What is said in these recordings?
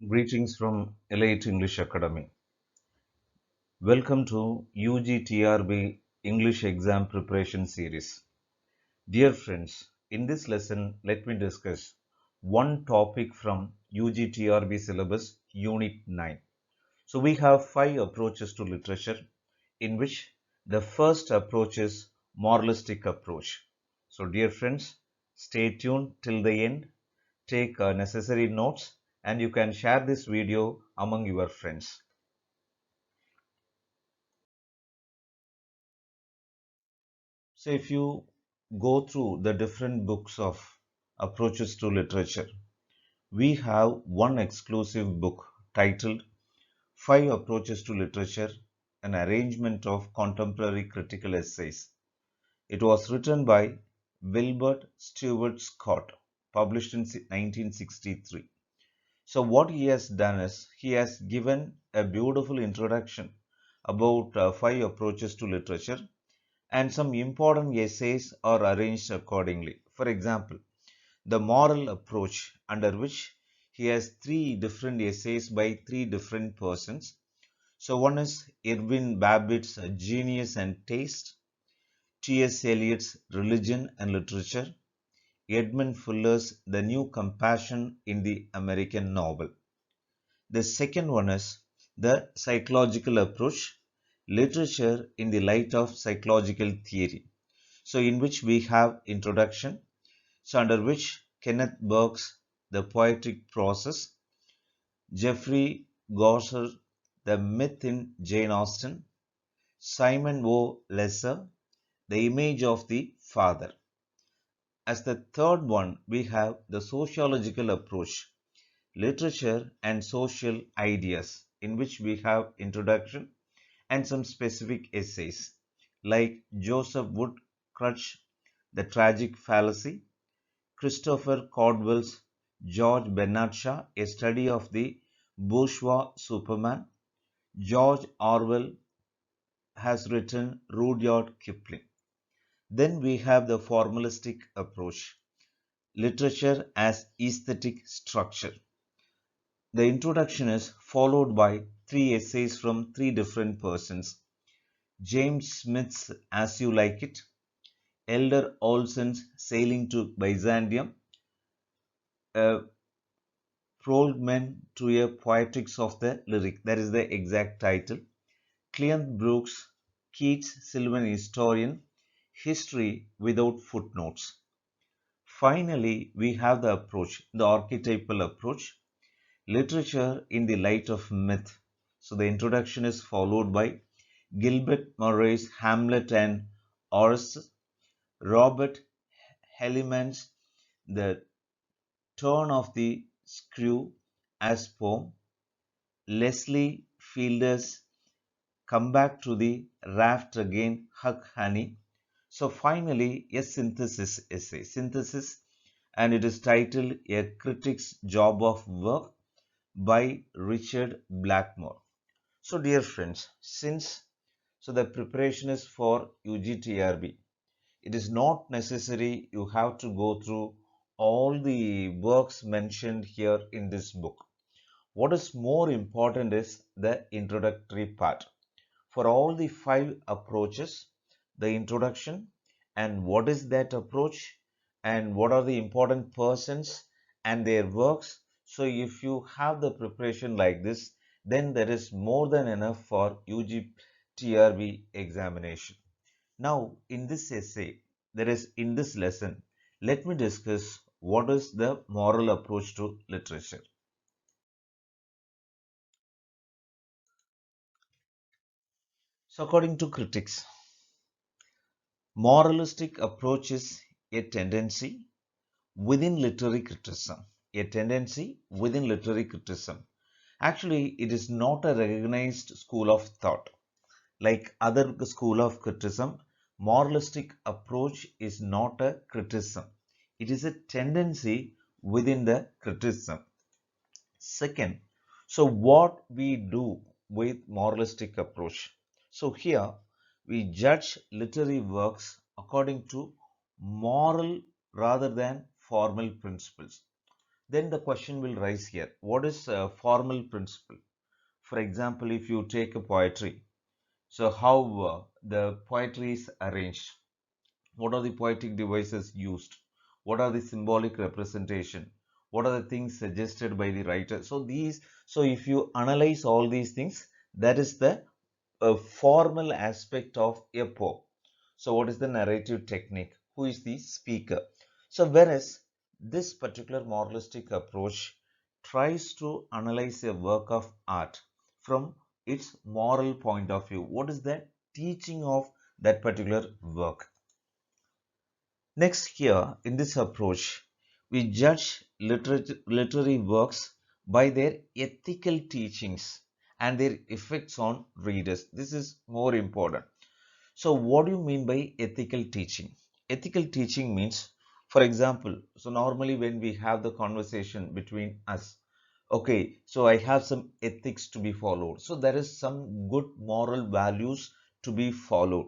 Greetings from Eliot English Academy. Welcome to UGTRB English Exam Preparation Series. Dear friends, in this lesson, let me discuss one topic from UGTRB syllabus Unit 9. So we have 5 approaches to literature, in which the first approach is moralistic approach. So dear friends, stay tuned till the end, take necessary notes, and you can share this video among your friends. So if you go through the different books of approaches to literature, we have one exclusive book titled Five Approaches to Literature, an arrangement of contemporary critical essays. It was written by Wilbert Stewart Scott, published in 1963. So what he has done is he has given a beautiful introduction about five approaches to literature, and some important essays are arranged accordingly. For example, the moral approach, under which he has three different essays by three different persons. So one is Irving Babbitt's Genius and Taste, T.S. Eliot's Religion and Literature, Edmund Fuller's The New Compassion in the American Novel. The second one is the psychological approach, literature in the light of psychological theory. So in which we have introduction, so under which Kenneth Burke's The Poetic Process, Jeffrey Chaucer, The Myth in Jane Austen, Simon O. Lesser, The Image of the Father. As the third one, we have the sociological approach, literature and social ideas, in which we have introduction and some specific essays like Joseph Woodcrutch, The Tragic Fallacy, Christopher Caldwell's George Bernard Shaw, A Study of the Bourgeois Superman. George Orwell has written Rudyard Kipling. Then we have the formalistic approach, literature as aesthetic structure. The introduction is followed by three essays from three different persons. James Smith's As You Like It, Elder Olson's Sailing to Byzantium, Prologue to a Poetics of the Lyric, that is the exact title. Cleant Brooks, Keats' Sylvan Historian, History without Footnotes. Finally, we have the approach, the archetypal approach, literature in the light of myth. So the introduction is followed by Gilbert Murray's Hamlet and Horace, Robert Hellman's The Turn of the Screw as poem, Leslie Fielder's Come Back to the Raft Again, Huck Honey. So finally, a synthesis essay, and it is titled A Critic's Job of Work by Richard Blackmore. So dear friends, since the preparation is for UGTRB, it is not necessary you have to go through all the works mentioned here in this book. What is more important is the introductory part. For all the five approaches, the introduction and what is that approach and what are the important persons and their works. So if you have the preparation like this, then there is more than enough for UGTRB examination. Now in this essay, in this lesson, let me discuss what is the moral approach to literature. So according to critics, moralistic approach is a tendency within literary criticism. A tendency within literary criticism. Actually, it is not a recognized school of thought. Like other school of criticism, moralistic approach is not a criticism. It is a tendency within the criticism. Second, so what we do with moralistic approach? So here we judge literary works according to moral rather than formal principles. Then the question will rise here. What is a formal principle? For example, if you take a poetry, so how the poetry is arranged, what are the poetic devices used, what are the symbolic representation, what are the things suggested by the writer. So if you analyze all these things, that is the formal aspect of a poem. So what is the narrative technique? Who is the speaker? So whereas this particular moralistic approach tries to analyze a work of art from its moral point of view. What is the teaching of that particular work? Next, here in this approach, we judge literary works by their ethical teachings and their effects on readers. This is more important. So what do you mean by ethical teaching? Ethical teaching means, for example, so normally when we have the conversation between us, okay, so I have some ethics to be followed. So there is some good moral values to be followed.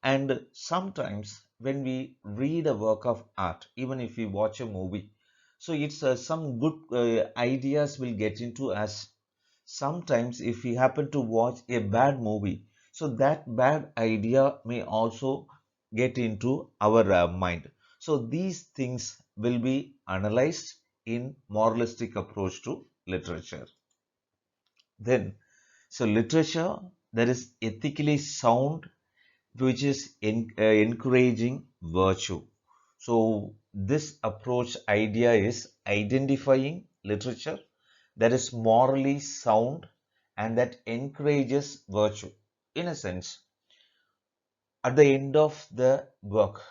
And sometimes when we read a work of art, even if we watch a movie, so it's some good ideas will get into us. Sometimes if we happen to watch a bad movie, so that bad idea may also get into our mind. So these things will be analyzed in moralistic approach to literature. Then, so literature that is ethically sound, which is encouraging virtue. So this approach idea is identifying literature that is morally sound and that encourages virtue. In a sense, at the end of the work,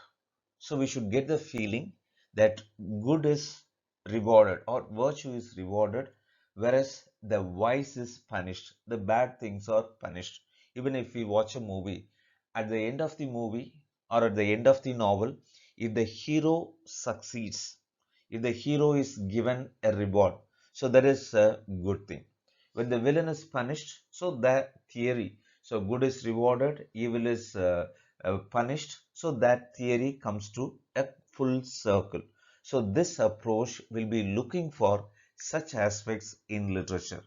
so we should get the feeling that good is rewarded or virtue is rewarded, whereas the vice is punished, the bad things are punished. Even if we watch a movie, at the end of the movie or at the end of the novel, if the hero succeeds, if the hero is given a reward, so that is a good thing. When the villain is punished, so that theory, so good is rewarded, evil is punished, so that theory comes to a full circle. So this approach will be looking for such aspects in literature.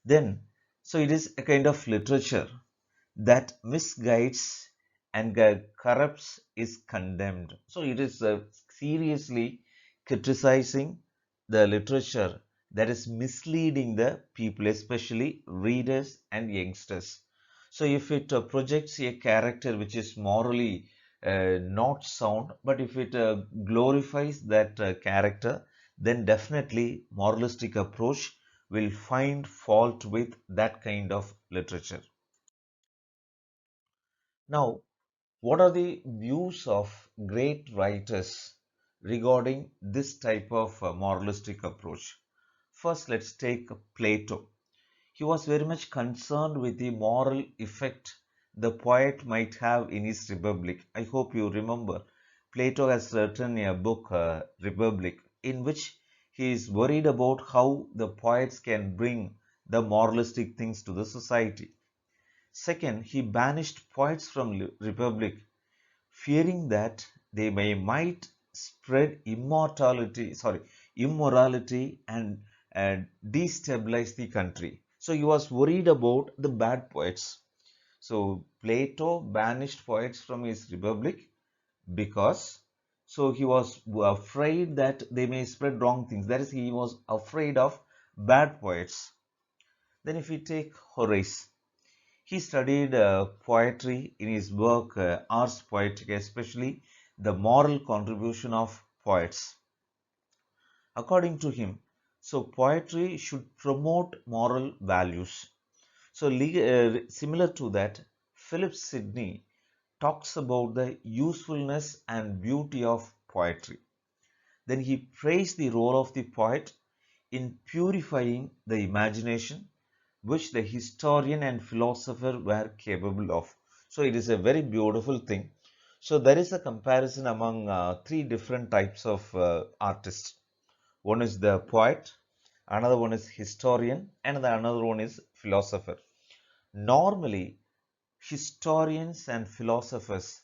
Then, so it is a kind of literature that misguides and corrupts is condemned. So it is seriously criticizing the literature that is misleading the people, especially readers and youngsters. So if it projects a character which is morally not sound, but if it glorifies that character, then definitely moralistic approach will find fault with that kind of literature. Now, what are the views of great writers regarding this type of moralistic approach? First, let's take Plato. He was very much concerned with the moral effect the poet might have in his Republic. I hope you remember Plato has written a book, Republic, in which he is worried about how the poets can bring the moralistic things to the society. Second, he banished poets from Republic, fearing that they might spread immorality and destabilize the country. So he was worried about the bad poets. So Plato banished poets from his Republic because so he was afraid that they may spread wrong things. That is, he was afraid of bad poets. Then if we take Horace, he studied poetry in his work Ars Poetica, especially the moral contribution of poets. According to him, so poetry should promote moral values. So similar to that, Philip Sidney talks about the usefulness and beauty of poetry. Then he praised the role of the poet in purifying the imagination, which the historian and philosopher were capable of. So it is a very beautiful thing. So there is a comparison among three different types of artists. One is the poet, another one is historian, and the another one is philosopher. Normally, historians and philosophers,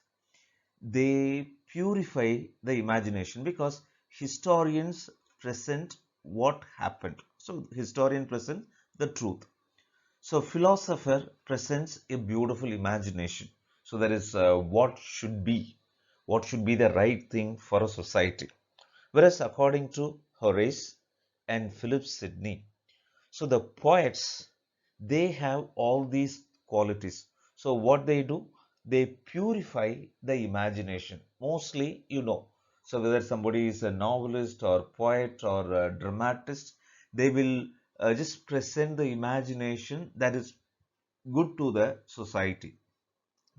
they purify the imagination because historians present what happened. So historian present the truth. So philosopher presents a beautiful imagination. So that is what should be the right thing for a society. Whereas according to Horace and Philip Sidney, so the poets, they have all these qualities. So what they do, they purify the imagination. Mostly, so whether somebody is a novelist or poet or a dramatist, they will just present the imagination that is good to the society.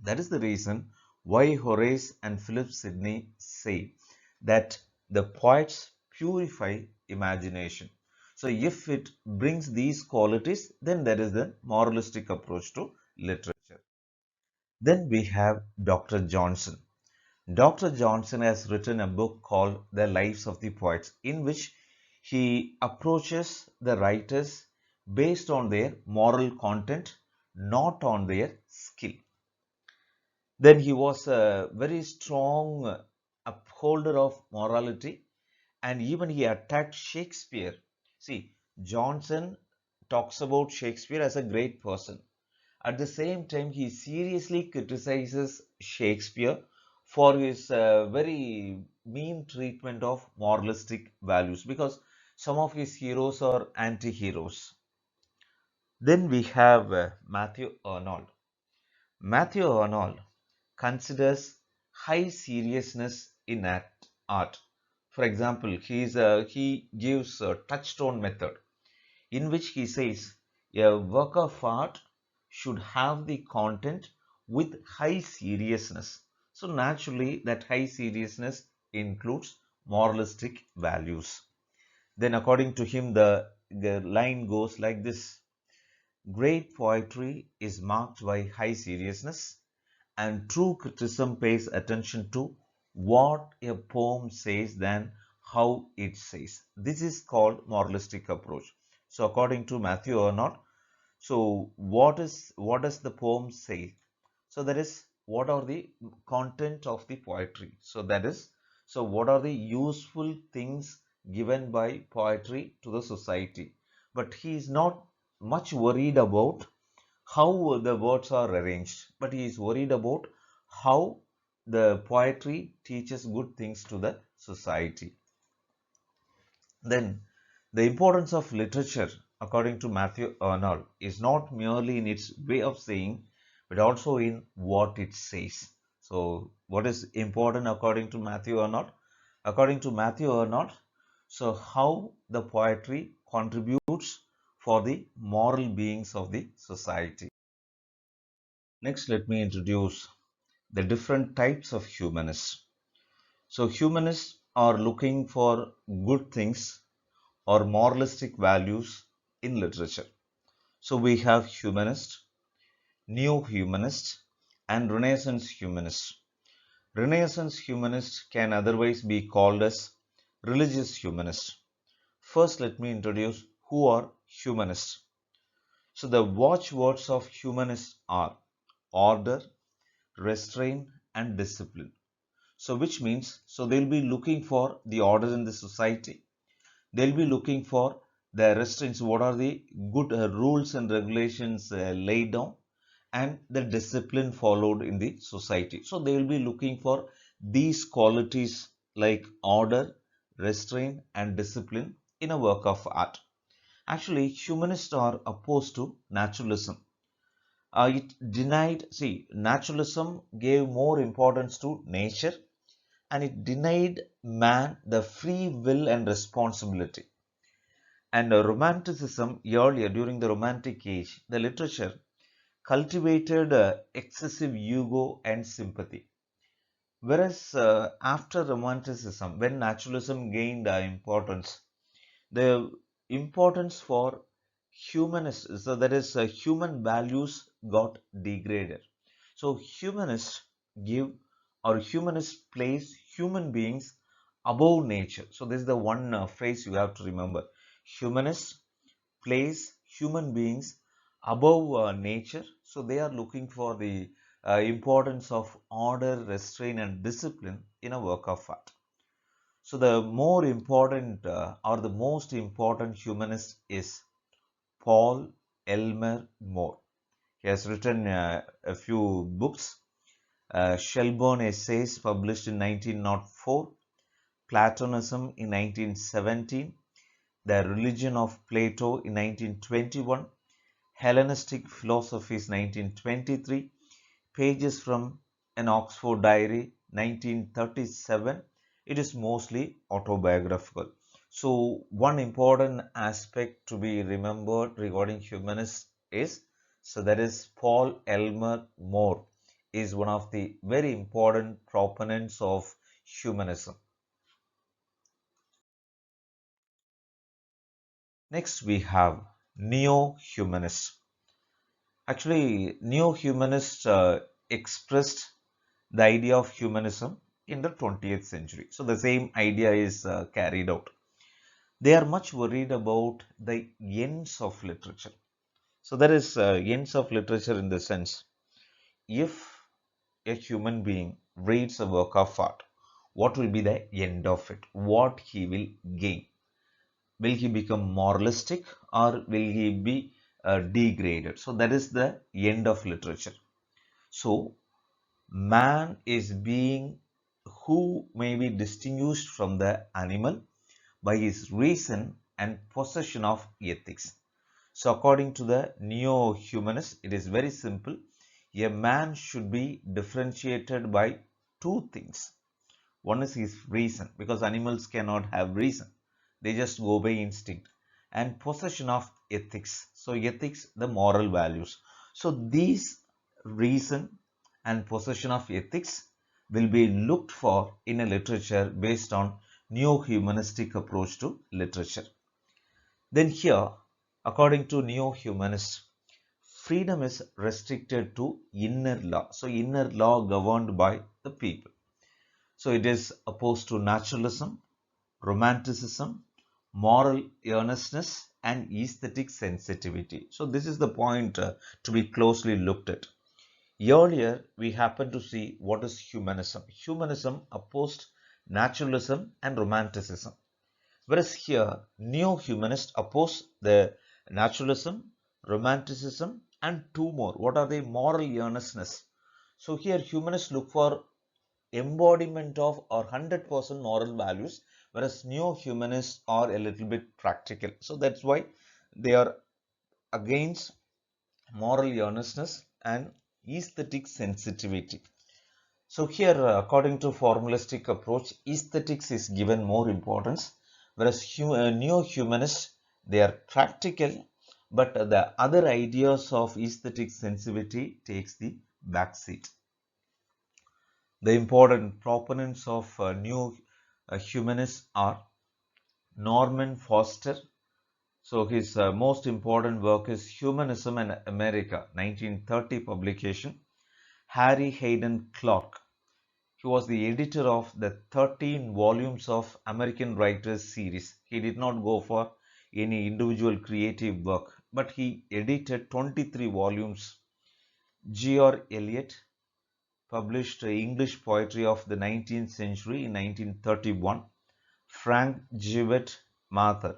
That is the reason why Horace and Philip Sidney say that the poets purify imagination. So if it brings these qualities, then that is the moralistic approach to literature. Then we have Dr. Johnson. Dr. Johnson has written a book called The Lives of the Poets, in which he approaches the writers based on their moral content, not on their skill. Then he was a very strong upholder of morality, and even he attacked Shakespeare. See, Johnson talks about Shakespeare as a great person. At the same time, he seriously criticizes Shakespeare for his very mean treatment of moralistic values, because some of his heroes are anti-heroes. Then we have Matthew Arnold. Matthew Arnold considers high seriousness in art. For example, he gives a touchstone method in which he says a work of art should have the content with high seriousness. So naturally, that high seriousness includes moralistic values. Then according to him, the line goes like this: great poetry is marked by high seriousness, and true criticism pays attention to what a poem says than how it says. This is called moralistic approach. So according to Matthew Arnold, so what does the poem say? So that is, what are the content of the poetry? So that is, so what are the useful things given by poetry to the society? But he is not much worried about how the words are arranged, but he is worried about how the poetry teaches good things to the society. Then, the importance of literature, according to Matthew Arnold, is not merely in its way of saying, but also in what it says. So, what is important according to Matthew Arnold? According to Matthew Arnold, so how the poetry contributes for the moral beings of the society. Next, let me introduce the different types of humanists. So, humanists are looking for good things or moralistic values in literature. So, we have humanist, neo-humanist, and Renaissance humanist. Renaissance humanist can otherwise be called as religious humanist. First, let me introduce who are humanists. So, the watchwords of humanists are order, restraint, and discipline. So which means, so they'll be looking for the order in the society. They'll be looking for the restraints, what are the good rules and regulations laid down, and the discipline followed in the society. So they will be looking for these qualities like order, restraint, and discipline in a work of art. Actually, humanists are opposed to naturalism. Naturalism gave more importance to nature, and it denied man the free will and responsibility. And Romanticism, earlier during the Romantic age, the literature cultivated excessive ego and sympathy. Whereas after Romanticism, when naturalism gained importance, the importance for humanists, so that is, human values got degraded. So humanists give or humanists place human beings above nature. So this is the one phrase you have to remember. Humanists place human beings above nature. So they are looking for the importance of order, restraint, and discipline in a work of art. So the more important or the most important humanist is Paul Elmer More. He has written a few books. Shelburne Essays published in 1904, Platonism in 1917, The Religion of Plato in 1921, Hellenistic Philosophies 1923, Pages from an Oxford Diary 1937. It is mostly autobiographical. So one important aspect to be remembered regarding humanists is, so that is Paul Elmer More is one of the very important proponents of humanism. Next we have neo-humanists. Actually, neo-humanists expressed the idea of humanism in the 20th century. So the same idea is carried out. They are much worried about the ends of literature. So there is ends of literature in the sense, if a human being reads a work of art, what will be the end of it? What he will gain? Will he become moralistic or will he be degraded? So that is the end of literature. So man is being who may be distinguished from the animal by his reason and possession of ethics. So according to the neo-humanists, it is very simple. A man should be differentiated by two things. One is his reason, because animals cannot have reason. They just go by instinct. And possession of ethics. So ethics, the moral values. So these reason and possession of ethics will be looked for in a literature based on neo-humanistic approach to literature. Then here, according to neo-humanists, freedom is restricted to inner law. So inner law governed by the people. So it is opposed to naturalism, romanticism, moral earnestness, and aesthetic sensitivity. So this is the point to be closely looked at. Earlier, we happened to see what is humanism. Humanism opposed naturalism and romanticism. Whereas here, neo-humanists oppose the naturalism, romanticism, and two more. What are they? Moral earnestness. So here, humanists look for embodiment of or 100% moral values, whereas neo-humanists are a little bit practical. So that's why they are against moral earnestness and aesthetic sensitivity. So here, according to formalistic approach, aesthetics is given more importance, whereas neo-humanists, they are practical, but the other ideas of aesthetic sensitivity takes the backseat. The important proponents of neo-humanists are Norman Foster. So his most important work is Humanism and America, 1930 publication. Harry Hayden Clarke. He was the editor of the 13 volumes of American Writers series. He did not go for any individual creative work, but he edited 23 volumes. George Eliot published English poetry of the 19th century in 1931. Frank Jewett Mather.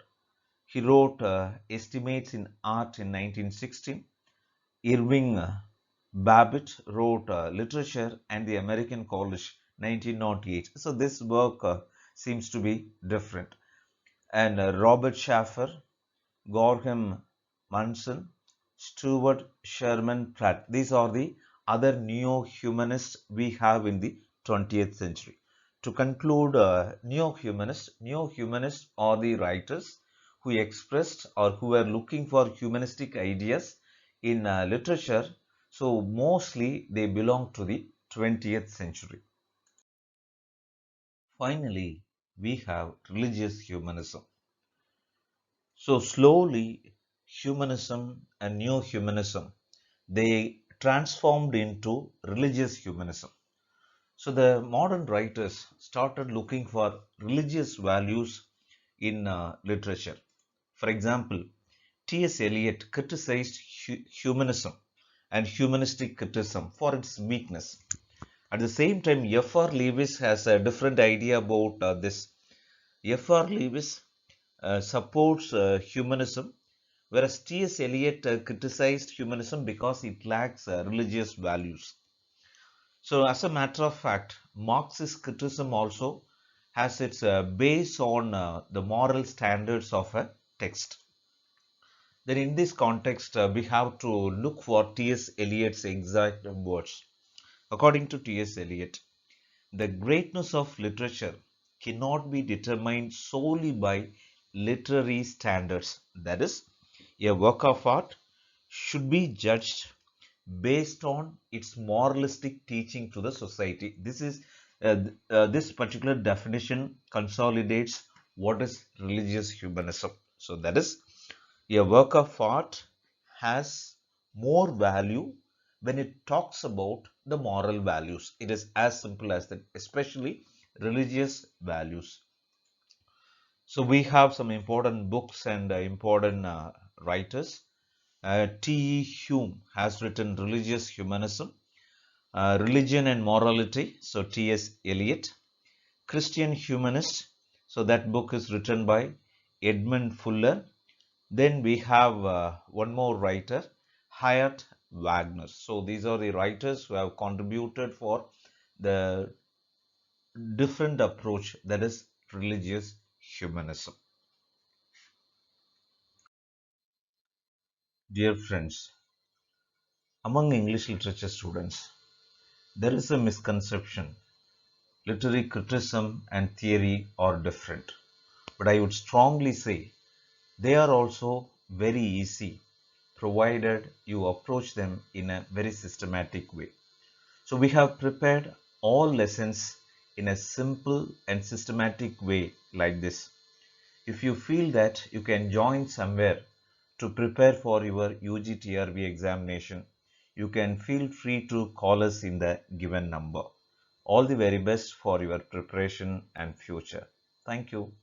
He wrote Estimates in Art in 1916. Irving Babbitt wrote Literature and the American College 1908. So this work seems to be different. And Robert Schaffer, Gorham Munson, Stuart Sherman Pratt. These are the other neo-humanists we have in the 20th century. To conclude, neo-humanists are the writers who expressed or who were looking for humanistic ideas in literature. So mostly they belong to the 20th century. Finally, we have religious humanism. So slowly, humanism and neo-humanism, they transformed into religious humanism. So the modern writers started looking for religious values in literature. For example, T.S. Eliot criticized humanism and humanistic criticism for its weakness. At the same time, F.R. Lewis has a different idea about this. F.R. Lewis supports humanism, whereas T.S. Eliot criticized humanism because it lacks religious values. So, as a matter of fact, Marxist criticism also has its base on the moral standards of a text. Then, in this context, we have to look for T.S. Eliot's exact words. According to T.S. Eliot, the greatness of literature cannot be determined solely by literary standards. That is, a work of art should be judged based on its moralistic teaching to the society. This particular definition consolidates what is religious humanism. So that is, a work of art has more value when it talks about the moral values. It is as simple as that, especially religious values. So we have some important books and important writers. T.E. Hume has written Religious Humanism, Religion and Morality, so T.S. Eliot, Christian Humanist, so that book is written by Edmund Fuller. Then we have one more writer, Hyatt Wagner. So these are the writers who have contributed for the different approach, that is religious humanism. Dear friends, among English literature students, there is a misconception. Literary criticism and theory are different, but I would strongly say they are also very easy, provided you approach them in a very systematic way. So we have prepared all lessons in a simple and systematic way like this. If you feel that you can join somewhere to prepare for your UGTRB examination, you can feel free to call us in the given number. All the very best for your preparation and future. Thank you.